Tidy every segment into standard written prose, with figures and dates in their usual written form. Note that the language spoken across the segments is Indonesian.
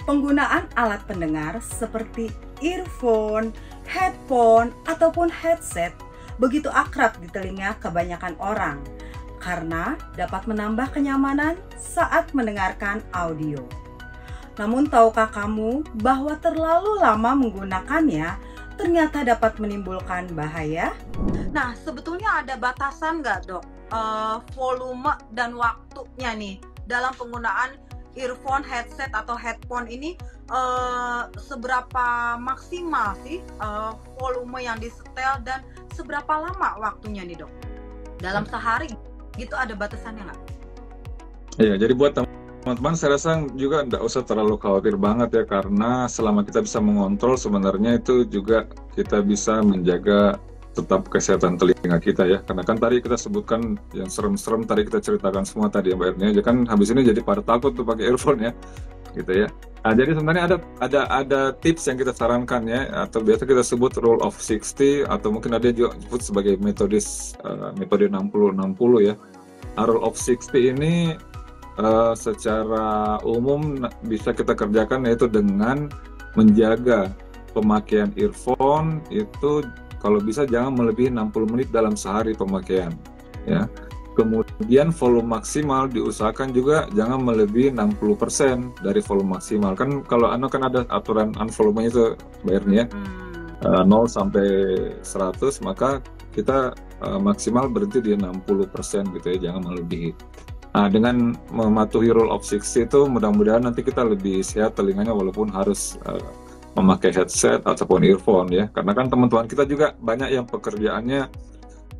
Penggunaan alat pendengar seperti earphone, headphone, ataupun headset begitu akrab di telinga kebanyakan orang karena dapat menambah kenyamanan saat mendengarkan audio. Namun tahukah kamu bahwa terlalu lama menggunakannya ternyata dapat menimbulkan bahaya? Nah, sebetulnya ada batasan nggak, Dok? Volume dan waktunya nih dalam penggunaan earphone, headset atau headphone ini, seberapa maksimal sih volume yang disetel dan seberapa lama waktunya nih, Dok? Dalam sehari gitu ada batasannya nggak? Iya, jadi buat teman-teman saya rasa juga nggak usah terlalu khawatir banget ya, karena selama kita bisa mengontrol sebenarnya itu juga kita bisa menjaga tetap kesehatan telinga kita ya. Karena kan tadi kita sebutkan yang serem-serem tadi kita ceritakan semua tadi ya Mbak Erni, aja kan habis ini jadi pada takut tuh pakai earphone ya, gitu ya. Nah, jadi sebenarnya ada tips yang kita sarankan ya, atau biasa kita sebut rule of 60 atau mungkin ada juga disebut sebagai metode 60-60 ya. Rule of 60 ini secara umum bisa kita kerjakan yaitu dengan menjaga pemakaian earphone itu kalau bisa jangan melebihi 60 menit dalam sehari pemakaian ya. Kemudian volume maksimal diusahakan juga jangan melebihi 60% dari volume maksimal. Kan kalau kan ada aturan volume itu bayarnya ya. 0 sampai 100 maka kita maksimal berhenti di 60% gitu ya, jangan melebihi. Nah, dengan mematuhi rule of 60 itu mudah-mudahan nanti kita lebih sehat telinganya walaupun harus memakai headset ataupun earphone ya. Karena kan teman-teman kita juga banyak yang pekerjaannya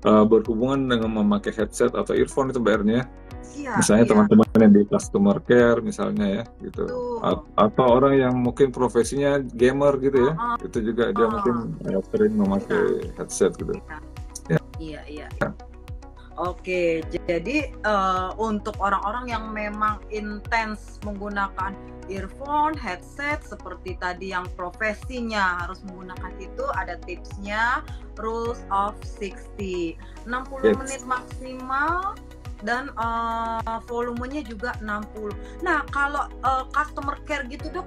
berhubungan dengan memakai headset atau earphone itu bayarnya. Iya, misalnya iya. Teman-teman yang di customer care misalnya ya gitu. Atau orang yang mungkin profesinya gamer gitu ya. Itu juga dia mungkin sering memakai headset gitu. Iya. Oke, jadi untuk orang-orang yang memang intens menggunakan earphone, headset seperti tadi yang profesinya harus menggunakan itu, ada tipsnya rules of 60. 60 menit maksimal dan volumenya juga 60. Nah, kalau customer care gitu, Dok,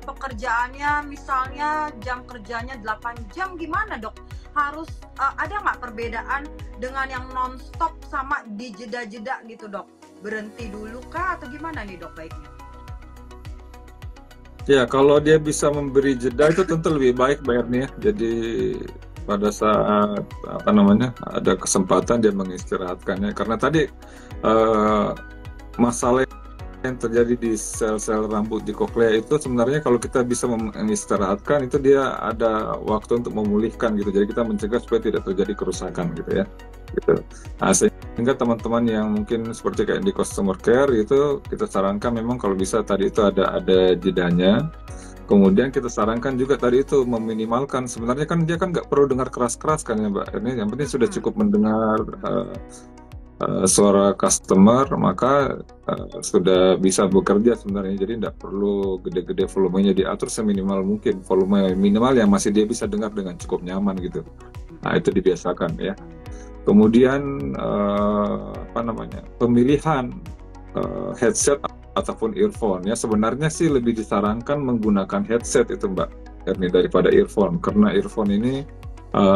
pekerjaannya misalnya jam kerjanya 8 jam gimana, Dok? Harus ada nggak perbedaan dengan yang non-stop sama di jeda-jeda gitu, Dok? Berhenti dulu kah atau gimana nih, Dok, baiknya? Ya, kalau dia bisa memberi jeda itu tentu lebih baik bayarnya. Jadi pada saat ada kesempatan dia mengistirahatkannya. Karena tadi masalah yang terjadi di sel-sel rambut di koklea itu sebenarnya kalau kita bisa mengistirahatkan itu dia ada waktu untuk memulihkan gitu. Jadi kita mencegah supaya tidak terjadi kerusakan gitu ya. Gitu. Nah, sehingga teman-teman yang mungkin seperti kayak di customer care itu kita sarankan memang kalau bisa tadi itu ada jedanya. Kemudian kita sarankan juga tadi itu meminimalkan, sebenarnya kan dia kan nggak perlu dengar keras-keras kan ya Mbak. Ini yang penting sudah cukup mendengar suara customer maka sudah bisa bekerja sebenarnya. Jadi nggak perlu gede-gede volumenya, diatur seminimal mungkin, volume minimal yang masih dia bisa dengar dengan cukup nyaman gitu. Nah, itu dibiasakan ya. Kemudian pemilihan headset ataupun earphone ya, sebenarnya sih lebih disarankan menggunakan headset itu Mbak Erni daripada earphone, karena earphone ini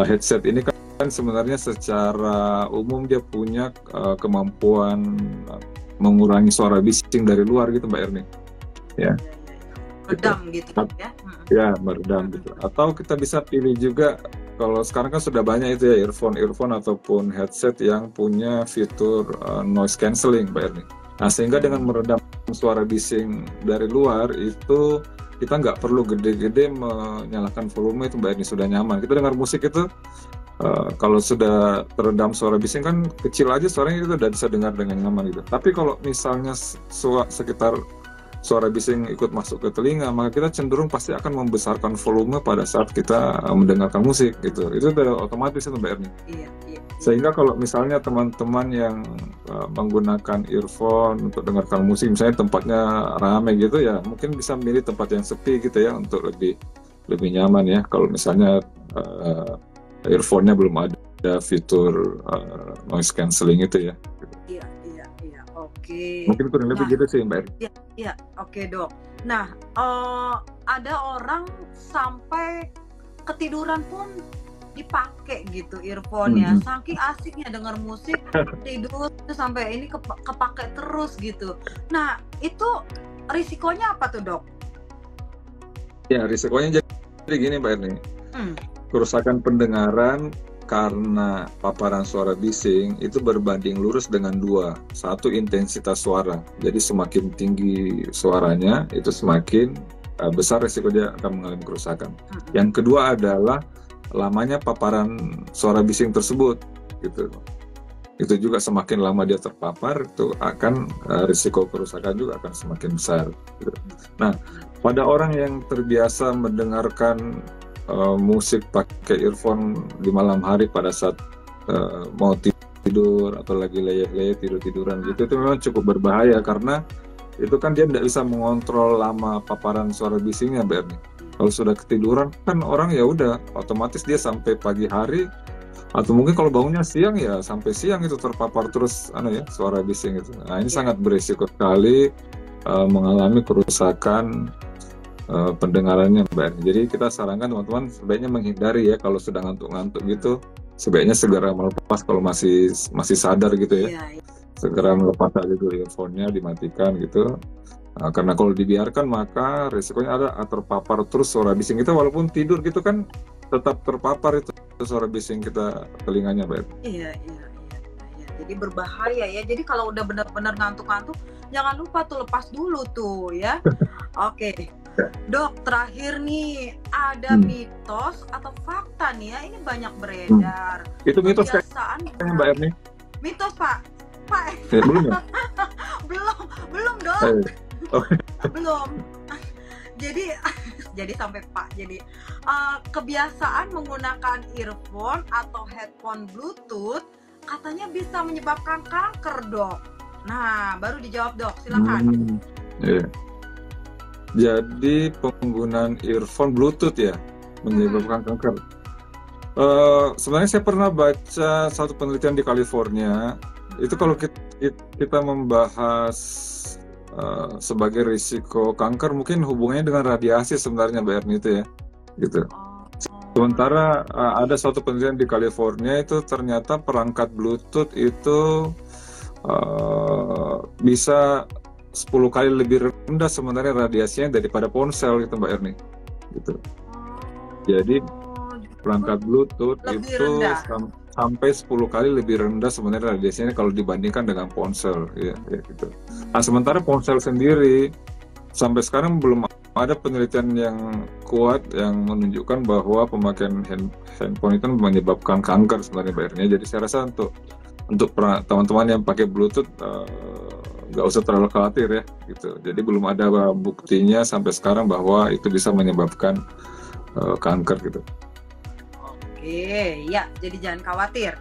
headset ini kan sebenarnya secara umum dia punya kemampuan mengurangi suara bising dari luar gitu Mbak Erni ya. Meredam gitu ya. Ya, meredam gitu. Atau kita bisa pilih juga, kalau sekarang kan sudah banyak itu ya earphone ataupun headset yang punya fitur noise cancelling Mbak Erni. Nah, sehingga dengan meredam suara bising dari luar itu kita nggak perlu gede-gede menyalakan volume itu Mbak Erni, sudah nyaman. Kita dengar musik itu kalau sudah teredam suara bising kan kecil aja suaranya itu udah bisa dengar dengan nyaman gitu. Tapi kalau misalnya sekitar suara bising ikut masuk ke telinga, maka kita cenderung pasti akan membesarkan volume pada saat kita mendengarkan musik gitu. Itu udah otomatis itu Mbak Erni. Iya. Sehingga kalau misalnya teman-teman yang menggunakan earphone untuk dengarkan musik, misalnya tempatnya ramai gitu ya, mungkin bisa milih tempat yang sepi gitu ya untuk lebih nyaman ya. Kalau misalnya earphone-nya belum ada fitur noise cancelling itu ya. Iya. Oke. Oke. Mungkin kurang lebih Nah, gitu sih Mbak Erni. ya, oke dok. Nah, ada orang sampai ketiduran pun dipakai gitu earphone-nya, saking asiknya denger musik, tidur terus sampai ini kepake terus gitu. Nah, itu risikonya apa tuh dok? Ya, risikonya jadi gini Mbak Erni. Kerusakan pendengaran karena paparan suara bising itu berbanding lurus dengan dua. Satu, intensitas suara. Jadi semakin tinggi suaranya, itu semakin besar risiko dia akan mengalami kerusakan. Yang kedua adalah lamanya paparan suara bising tersebut, gitu. Itu juga semakin lama dia terpapar, itu akan risiko kerusakan juga akan semakin besar. Gitu. Nah, pada orang yang terbiasa mendengarkan musik pakai earphone di malam hari pada saat mau tidur atau lagi leyeh-leyeh tiduran gitu, itu memang cukup berbahaya karena itu kan dia tidak bisa mengontrol lama paparan suara bisingnya, Mbak Erni. Kalau sudah ketiduran kan orang ya udah otomatis dia sampai pagi hari atau mungkin kalau bangunnya siang ya sampai siang itu terpapar terus suara bising itu. Nah, ini sangat berisiko sekali mengalami kerusakan pendengarannya Mbak Erni. Jadi kita sarankan teman-teman sebaiknya menghindari ya kalau sudah ngantuk-ngantuk gitu, sebaiknya segera melepas kalau masih sadar gitu ya. Segera melepas aja dulu earphone-nya, dimatikan gitu. Nah, karena kalau dibiarkan maka risikonya ada terpapar terus suara bising kita walaupun tidur gitu kan tetap terpapar itu suara bising kita telinganya Mbak Erni. Iya. Jadi berbahaya ya. Jadi kalau udah benar-benar ngantuk-ngantuk jangan lupa tuh lepas dulu tuh ya. Oke. Dok, terakhir nih, ada mitos atau fakta nih ya, ini banyak beredar. Itu mitos kayaknya Mbak Erni? Mitos Pak? Belum ya? belum dok. Belum. Jadi sampai Pak, jadi kebiasaan menggunakan earphone atau headphone Bluetooth katanya bisa menyebabkan kanker dok. Nah, baru dijawab dok, silakan. Iya. Jadi penggunaan earphone Bluetooth ya menyebabkan kanker. Sebenarnya saya pernah baca satu penelitian di California. Itu kalau kita membahas sebagai risiko kanker, mungkin hubungannya dengan radiasi sebenarnya Mbak Erni itu ya, gitu. Sementara ada suatu penelitian di California itu ternyata perangkat Bluetooth itu bisa 10 kali lebih rendah sebenarnya radiasinya daripada ponsel gitu Mbak Erni, gitu. Jadi perangkat Bluetooth itu sampai 10 kali lebih rendah sebenarnya radiasinya kalau dibandingkan dengan ponsel, ya gitu. Nah, sementara ponsel sendiri sampai sekarang belum ada penelitian yang kuat yang menunjukkan bahwa pemakaian handphone itu menyebabkan kanker sebenarnya Mbak Erni. Jadi saya rasa untuk teman-teman yang pakai Bluetooth nggak usah terlalu khawatir ya gitu. Jadi belum ada buktinya sampai sekarang bahwa itu bisa menyebabkan kanker gitu. Oke, ya, jadi jangan khawatir.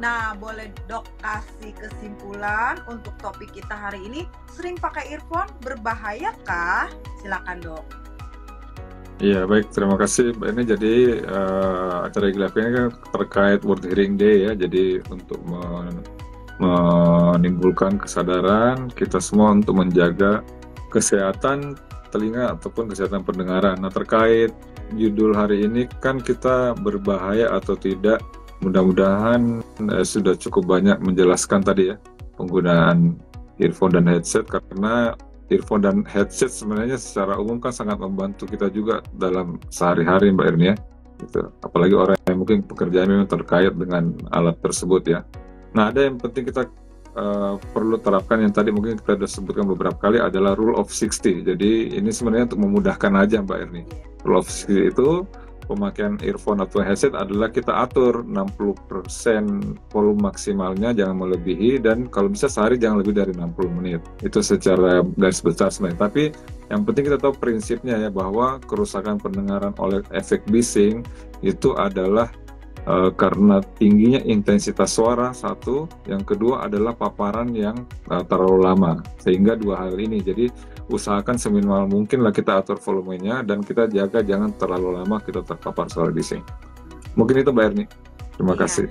Nah, boleh dok kasih kesimpulan untuk topik kita hari ini, sering pakai earphone berbahaya kah? Silakan dok. Iya, baik, terima kasih Mbak Ini. Jadi acara Gilafia ini kan terkait World Hearing Day ya, jadi untuk menimbulkan kesadaran kita semua untuk menjaga kesehatan telinga ataupun kesehatan pendengaran. Nah, terkait judul hari ini kan kita berbahaya atau tidak, mudah-mudahan sudah cukup banyak menjelaskan tadi ya penggunaan earphone dan headset, karena earphone dan headset sebenarnya secara umum kan sangat membantu kita juga dalam sehari-hari Mbak Erni ya gitu. Apalagi orang yang mungkin pekerjaan memang terkait dengan alat tersebut ya. Nah, ada yang penting kita perlu terapkan yang tadi mungkin kita sudah sebutkan beberapa kali adalah rule of 60. Jadi ini sebenarnya untuk memudahkan aja Mbak Erni. Rule of 60 itu pemakaian earphone atau headset adalah kita atur 60% volume maksimalnya, jangan melebihi, dan kalau bisa sehari jangan lebih dari 60 menit. Itu secara garis besar sebenarnya. Tapi yang penting kita tahu prinsipnya ya, bahwa kerusakan pendengaran oleh efek bising itu adalah karena tingginya intensitas suara satu, yang kedua adalah paparan yang terlalu lama, sehingga dua hal ini. Jadi usahakan seminimal mungkin lah kita atur volumenya dan kita jaga jangan terlalu lama kita terpapar suara bising. Mungkin itu Mbak Erni. Terima kasih.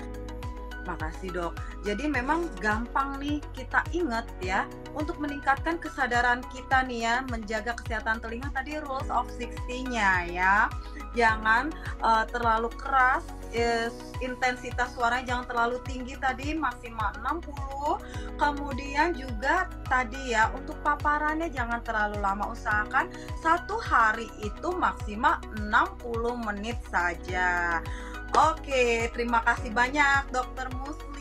Terima kasih dok. Jadi memang gampang nih kita ingat ya, untuk meningkatkan kesadaran kita nih ya, menjaga kesehatan telinga tadi rules of 60-nya ya. Jangan terlalu keras, intensitas suaranya jangan terlalu tinggi tadi, maksimal 60. Kemudian juga tadi ya, untuk paparannya jangan terlalu lama, usahakan satu hari itu maksimal 60 menit saja. Oke, terima kasih banyak Dokter Musli.